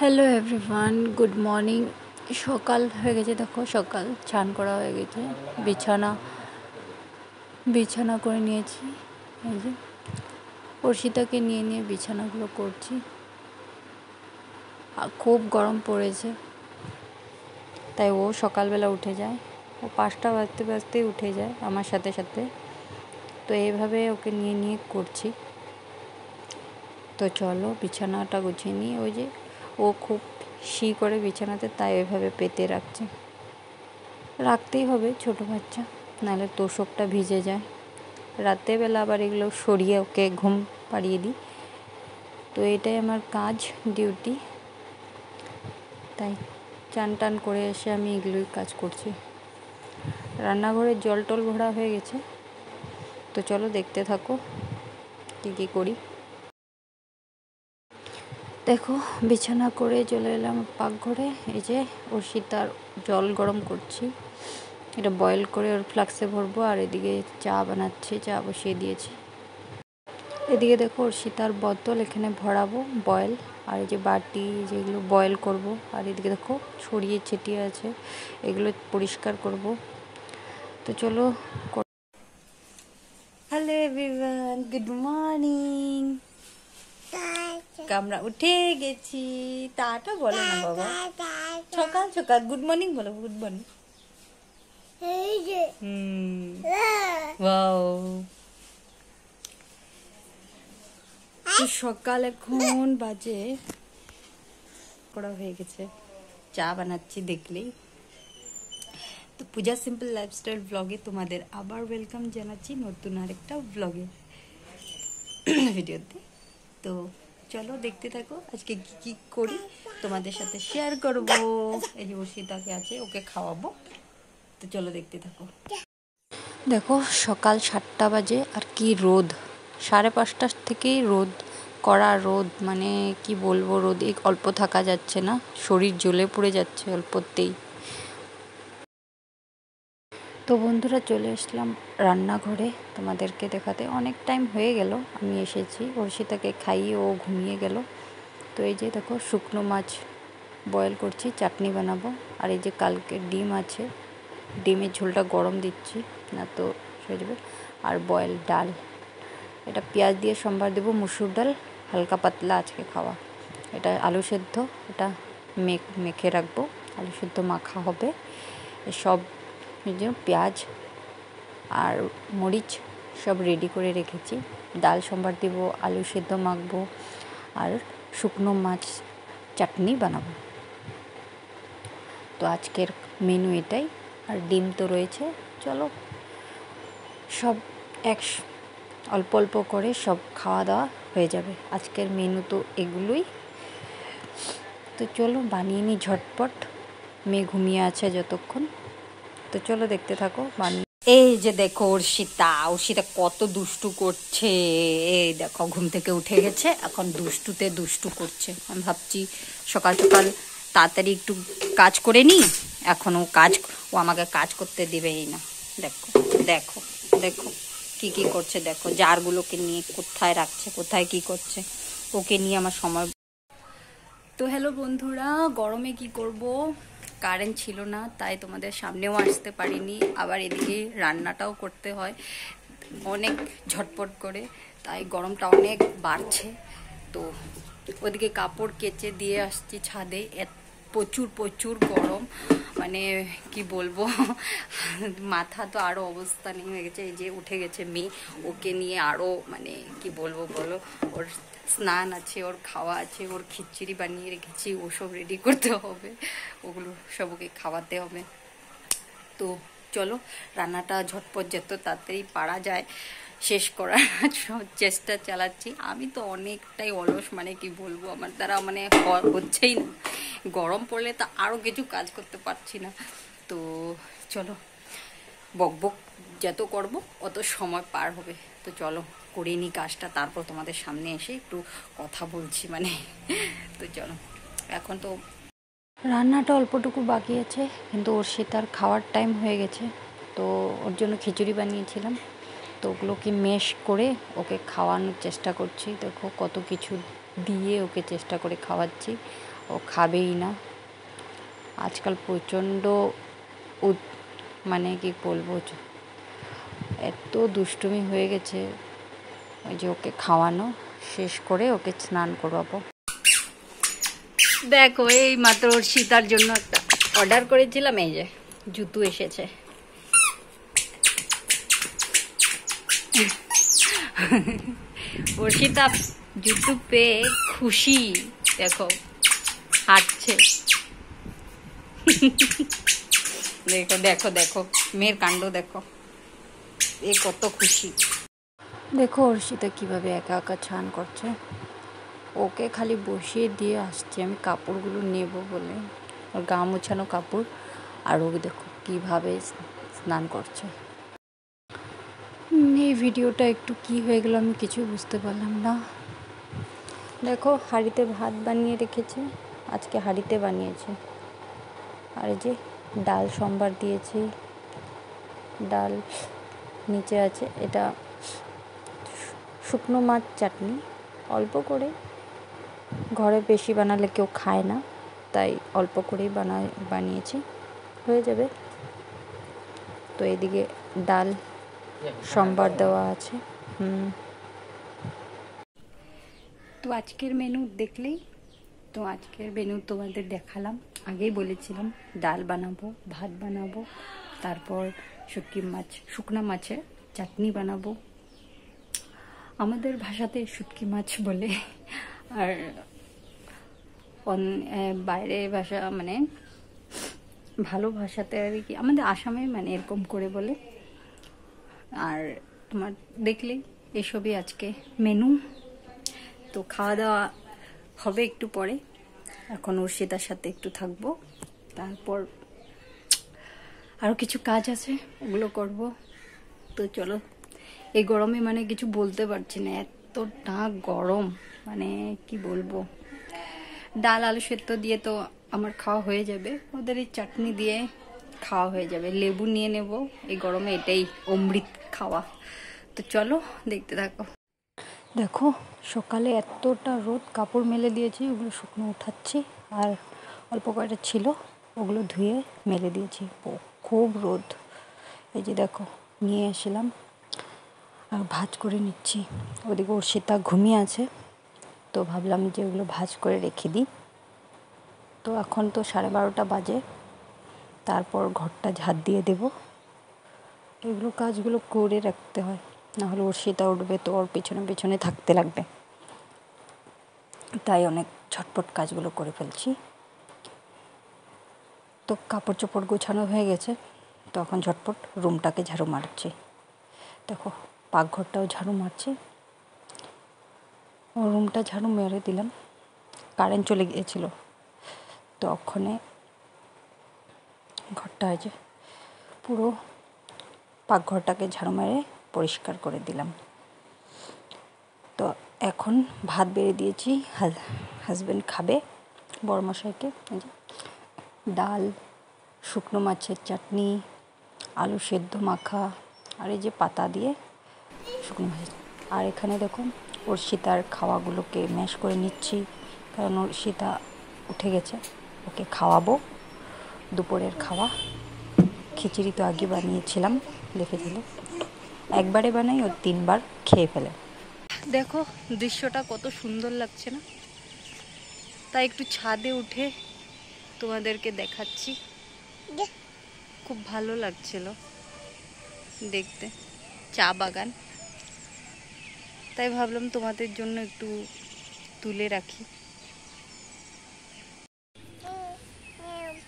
Hello everyone, good morning. সকাল হয়ে গেছে, দেখো সকাল চান করা হয়ে গেছে, বিছানা করে নিয়েছি। এই যে অর্ষিতাকে নিয়ে নিয়ে বিছানাগুলো করছি। খুব গরম পড়েছে, তাই ও সকালবেলা উঠে যায়, ও 5টা বাজতে বাজতেই উঠে যায় আমার সাথে সাথে। তো এইভাবে ওকে নিয়ে নিয়ে করছি। তো চলো বিছানাটা গুছিয়ে নিই। ওই যে ও খুব করে বিছানাতে, তাই ওইভাবে পেতে রাখতেই হবে, ছোট বাচ্চা, নাহলে তোষকটা ভিজে যায়। রাত্রেবেলা আবার এগুলো সরিয়ে ওকে ঘুম পাড়িয়ে দিই। তো এটাই আমার কাজ, ডিউটি। তাই চান টান করে এসে আমি এগুলোই কাজ করছি। রান্নাঘরে জল টল ভরা হয়ে গেছে। তো চলো দেখতে থাকো কী করি। দেখো বিছানা করে চলে এলাম পাকঘরে। এই যে অর্ষিতার জল গরম করছি, এটা বয়েল করে ওর ফ্লাক্সে ভরবো। আর এদিকে চা বানাচ্ছি, চা বসিয়ে দিয়েছি। এদিকে দেখো অর্ষিতার বোতল এখানে ভরাবো বয়েল, আর এই যে বাটি যেগুলো বয়েল করব। আর এদিকে দেখো ছড়িয়ে ছিটিয়ে আছে, এগুলো পরিষ্কার করব। তো চলো। Hello everyone, good morning. আমরা উঠে গেছি। টাটা বলো না বাবা, সকাল সকাল গুড মর্নিং বলো, গুড মর্নিং। ওয়াও, সকাল এখন বাজে করা হয়ে গেছে, চা বানাচ্ছি দেখলেই। তো পূজা সিম্পল লাইফস্টাইল ব্লগে তোমাদের আবার ওয়েলকাম জানাচ্ছি, নতুন আরেকটা ব্লগে ভিডিওতে। তো চলো দেখতে থাকো আজকে কি কি করি, তোমাদের সাথে শেয়ার করব। এই যে অর্ষিতাকে আছে, ওকে খাওয়াবো। তো চলো দেখতে থাকো। দেখো সকাল 7টা বাজে, আর কি রোদ! 5:30 থেকেই রোদ, কড়া রোদ, মানে কি বলবো, রোদ অল্প থাকা যাচ্ছে না, শরীর জ্বলে পুড়ে যাচ্ছে অল্পতেই। তো বন্ধুরা চলে আসলাম রান্নাঘরে তোমাদেরকে দেখাতে। অনেক টাইম হয়ে গেল আমি এসেছি, অর্ষিতাকে খাইয়ে ও ঘুমিয়ে গেল। তো এই যে দেখো শুকনো মাছ বয়েল করছি, চাটনি বানাবো। আর এই যে কালকে ডিম আছে, ডিমের ঝোলটা গরম দিচ্ছি, না তো হয়ে যাবে। আর বয়েল ডাল, এটা পেঁয়াজ দিয়ে সম্বার দেবো। মুসুর ডাল হালকা পাতলা আজকে খাওয়া। এটা আলু সেদ্ধ, এটা মেখে রাখবো, আলু সেদ্ধ মাখা হবে। সব পেঁয়াজ আর মরিচ সব রেডি করে রেখেছি। ডাল সম্বার দেব, আলু সেদ্ধ মাখবো, আর শুকনো মাছ চাটনি বানাবো। তো আজকের মেনু এটাই। আর ডিম তো রয়েছে। চলো সব অল্প অল্প করে সব খাওয়া দাওয়া হয়ে যাবে। আজকের মেনু তো এগুলোই। তো চলো বানিয়ে নিই ঝটপট, মেয়ে ঘুমিয়ে আছে যতক্ষণ। তো চলো দেখতে থাকো বানিয়ে। এই যে দেখো অর্ষিতা কত দুষ্টু করছে। এই দেখো ঘুম থেকে উঠে গেছে, এখন দুষ্টু করছে। আমি ভাবছি সকাল সকাল তাড়াতাড়ি একটু কাজ করে নিই, এখনও ও আমাকে কাজ করতে দেবেই না। দেখো দেখো দেখো কি করছে, দেখো জারগুলোকে নিয়ে কোথায় রাখছে, কোথায় কি করছে, ওকে নিয়ে আমার সময়। তো হ্যালো বন্ধুরা, গরমে কি করব, কারেন্ট ছিল না, তাই তোমাদের সামনেও আসতে পারিনি। আবার এদিকে রান্নাটাও করতে হয় অনেক ঝটপট করে, তাই গরমটা অনেক বাড়ছে। তো ওদিকে কাপড় কেচে দিয়ে আসছি ছাদে, প্রচুর গরম, মানে কি বলবো, মাথা তো আরও অবস্থা নেই হয়ে গেছে। এই যে উঠে গেছে মেয়ে, ওকে নিয়ে আরও মানে কি বলবো বলো, ওর স্নান আছে, ওর খাওয়া আছে, ওর খিচুড়ি বানিয়ে রেখেছি, ওসব রেডি করতে হবে, ওগুলো সব ওকে খাওয়াতে হবে। তো চলো রান্নাটা ঝটপট যত তাড়াতাড়ি পারা যায় শেষ করার চেষ্টা চালাচ্ছি। আমি তো অনেকটাই অলস, মানে কি বলবো, আমার দ্বারা মানে হচ্ছেই না। গরম পড়লে তো আরও কিছু কাজ করতে পারছি না। তো চলো বকবক যত করব অত সময় পার হবে। তো চলো করে নিই কাজটা, তারপর তোমাদের সামনে এসে একটু কথা বলছি মানে। তো চলো, এখন তো রান্নাটা অল্পটুকু বাকি আছে, কিন্তু অর্ষিতার খাওয়ার টাইম হয়ে গেছে। তো ওর জন্য খিচুড়ি বানিয়েছিলাম, তো ওগুলোকে মেশ করে ওকে খাওয়ানোর চেষ্টা করছি। দেখো কত কিছু দিয়ে ওকে চেষ্টা করে খাওয়াচ্ছি, ও খাবেই না। আজকাল প্রচণ্ড মানে কি বলবো, এত দুষ্টুমি হয়ে গেছে। ওই যে ওকে খাওয়ানো শেষ করে ওকে স্নান করাবো। দেখো এই মাত্র ওর সীতার জন্য একটা অর্ডার করেছিলাম, এই যে জুতো এসেছে। ওর সীতা জুতো পেয়ে খুশি, দেখো হাঁটছে। দেখো দেখো দেখো মেয়ের কাণ্ড দেখো, এ কত খুশি। দেখো অর্ষিতা কিভাবে একা একা স্নান করছে। ওকে খালি বসিয়ে দিয়ে আসছি আমি কাপড়গুলো নেব বলে, ওর গা মোছানো কাপড়। আর ওকে দেখো কিভাবে স্নান করছে। এই ভিডিওটা একটু কি হয়ে গেল আমি কিছু বুঝতে পারলাম না। দেখো হাঁড়িতে ভাত বানিয়ে রেখেছে, আজকে হাঁড়িতে বানিয়েছে। আর এই যে ডাল সম্বার দিয়েছি, ডাল নিচে আছে। এটা শুকনো মাছ চাটনি, অল্প করে, ঘরে বেশি বানালে কেউ খায় না, তাই অল্প করেই বানিয়েছি, হয়ে যাবে। তো এদিকে ডাল সম্বার দেওয়া আছে। তো আজকের মেনু দেখলেই তো, আজকের মেনু তোমাদের দেখালাম। আগেই বলেছিলাম ডাল বানাবো, ভাত বানাবো, তারপর শুকনা মাছের চাটনি বানাবো। আমাদের ভাষাতে শুটকি মাছ বলে, আর বাইরের ভাষা মানে ভালো ভাষাতে আর কি আমাদের আসামে মানে এরকম করে বলে। আর তোমার দেখলেই এসবই আজকে মেনু। তো খাওয়া দাওয়া হবে একটু পরে, এখন অর্ষিতার সাথে একটু থাকবো, তারপর আরও কিছু কাজ আছে ওগুলো করব। তো চলো, এই গরমে মানে কিছু বলতে পারছি না, এতটা গরম মানে কি বলবো। ডাল আলু সেদ্ধ দিয়ে তো আমার খাওয়া হয়ে যাবে, ওদের এই চাটনি দিয়ে খাওয়া হয়ে যাবে। লেবু নিয়ে নেব, এই গরমে এটাই অমৃত খাওয়া। তো চলো দেখতে থাকো। দেখো সকালে এতটা রোদ, কাপড় মেলে দিয়েছি, ওগুলো শুকনো উঠাচ্ছি। আর অল্প কয়টা ছিল ওগুলো ধুয়ে মেলে দিয়েছি। খুব রোদ, এই যে দেখো নিয়ে এসেছিলাম আর ভাজ করে নিচ্ছি। ওদিকে অর্ষিতা ঘুমিয়ে আছে, তো ভাবলাম যে ওগুলো ভাজ করে রেখে দিই। তো এখন তো 12:30 বাজে, তারপর ঘরটা ঝাড় দিয়ে দেব। এগুলো কাজগুলো করে রাখতে হয়, নাহলে অর্ষিতা উঠবে তো ওর পেছনে পেছনে থাকতে লাগবে, তাই অনেক ঝটপট কাজগুলো করে ফেলছি। তো কাপড় চোপড় গোছানো হয়ে গেছে, তখন ঝটপট রুমটাকে ঝাড়ু মারছি। দেখো পাকঘরটাও ঝাড়ু মারছি, ও রুমটা ঝাড়ু মেরে দিলাম। কারেন্ট চলে গিয়েছিল, তখনে ঘরটা আছে পুরো পাকঘরটাকে ঝাড়ু মেরে পরিষ্কার করে দিলাম। তো এখন ভাত বেড়ে দিয়েছি, হাজব্যান্ড খাবে, বড়মশাইকে। ডাল, শুকনো মাছের চাটনি, আলু সেদ্ধ মাখা, আর এই যে পাতা দিয়ে শুকনো মাছ। আর এখানে দেখুন অর্ষিতার খাওয়াগুলোকে ম্যাশ করে নিচ্ছি, কারণ অর্ষিতা উঠে গেছে, ওকে খাওয়াবো। দুপুরের খাওয়া খিচুড়ি তো আগে বানিয়েছিলাম, দেখেছিল, একবারে বানাই ও 3বার খেয়ে ফেলে। দেখো দৃশ্যটা কত সুন্দর লাগছে না, তাই একটু ছাদে উঠে তোমাদেরকে দেখাচ্ছি। খুব ভালো লাগছিল দেখতে, চা বাগান, তাই ভাবলাম তোমাদের জন্য একটু তুলে রাখি।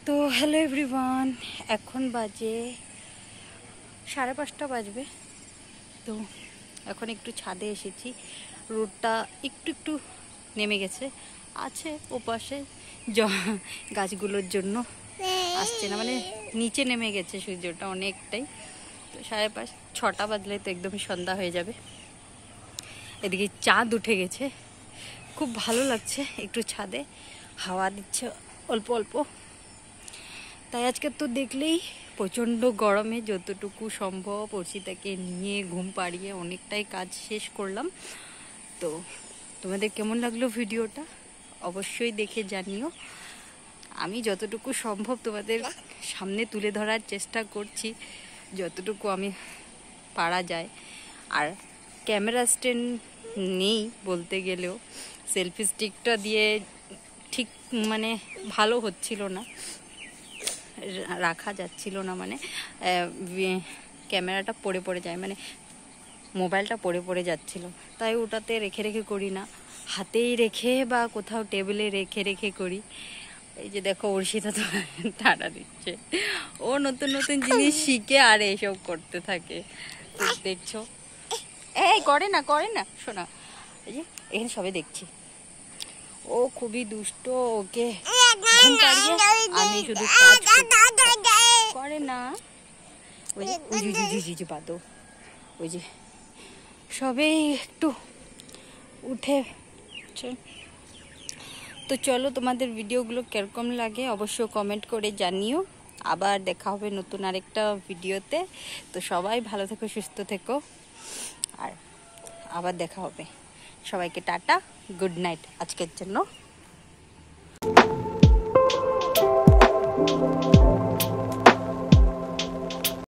তো হ্যালো এভরিওয়ান, এখন বাজে 5:30 বাজবে। তো এখন একটু ছাদে এসেছি, রোদটা একটু একটু নেমে গেছে, আছে ওপাশে গাছগুলোর জন্য আসছে না, মানে নিচে নেমে গেছে সূর্যটা অনেকটাই। তো 6:30 বাজলে তো একদমই সন্ধ্যা হয়ে যাবে। এদিকে চাঁদ উঠে গেছে, খুব ভালো লাগছে, একটু ছাদে হাওয়া দিচ্ছে অল্প অল্প। তাই আজকে তো দেখলেই প্রচণ্ড গরমে যতটুকু সম্ভব অর্ষিতাকে নিয়ে ঘুম পাড়িয়ে অনেকটাই কাজ শেষ করলাম। তো তোমাদের কেমন লাগলো ভিডিওটা অবশ্যই দেখে জানিও। আমি যতটুকু সম্ভব তোমাদের সামনে তুলে ধরার চেষ্টা করছি, যতটুকু আমি পারা যায়। আর ক্যামেরা স্ট্যান্ড নেই বলতে গেলেও, সেলফি স্টিকটা দিয়ে ঠিক মানে ভালো হচ্ছিল না, রাখা যাচ্ছিল না, মানে ক্যামেরাটা পড়ে যায়, মানে মোবাইলটা পড়ে যাচ্ছিল, তাই ওটাতে রেখে রেখে করি না, হাতেই রেখে বা কোথাও টেবিলে রেখে রেখে করি। এই যে দেখো অর্ষিতা তো টানা দিচ্ছে, ও নতুন নতুন জিনিস শিখে আর এসব করতে থাকে, তো দেখছো। এই করে না শোনা, এই যে এখানে সবে দেখছি ও খুবই দুষ্ট, ওকে ঘুম পাড়িয়ে আমি শুধু করে না। ওই যে বাদো, ওই যে সবেই একটু উঠে। তো চলো, তোমাদের ভিডিওগুলো কিরকম লাগে অবশ্যই কমেন্ট করে জানিও। আবার দেখা হবে নতুন আরেকটা ভিডিওতে। তো সবাই ভালো থেকো, সুস্থ থেকো, আর আবার দেখা হবে। সবাইকে টাটা, গুড নাইট আজকের জন্য।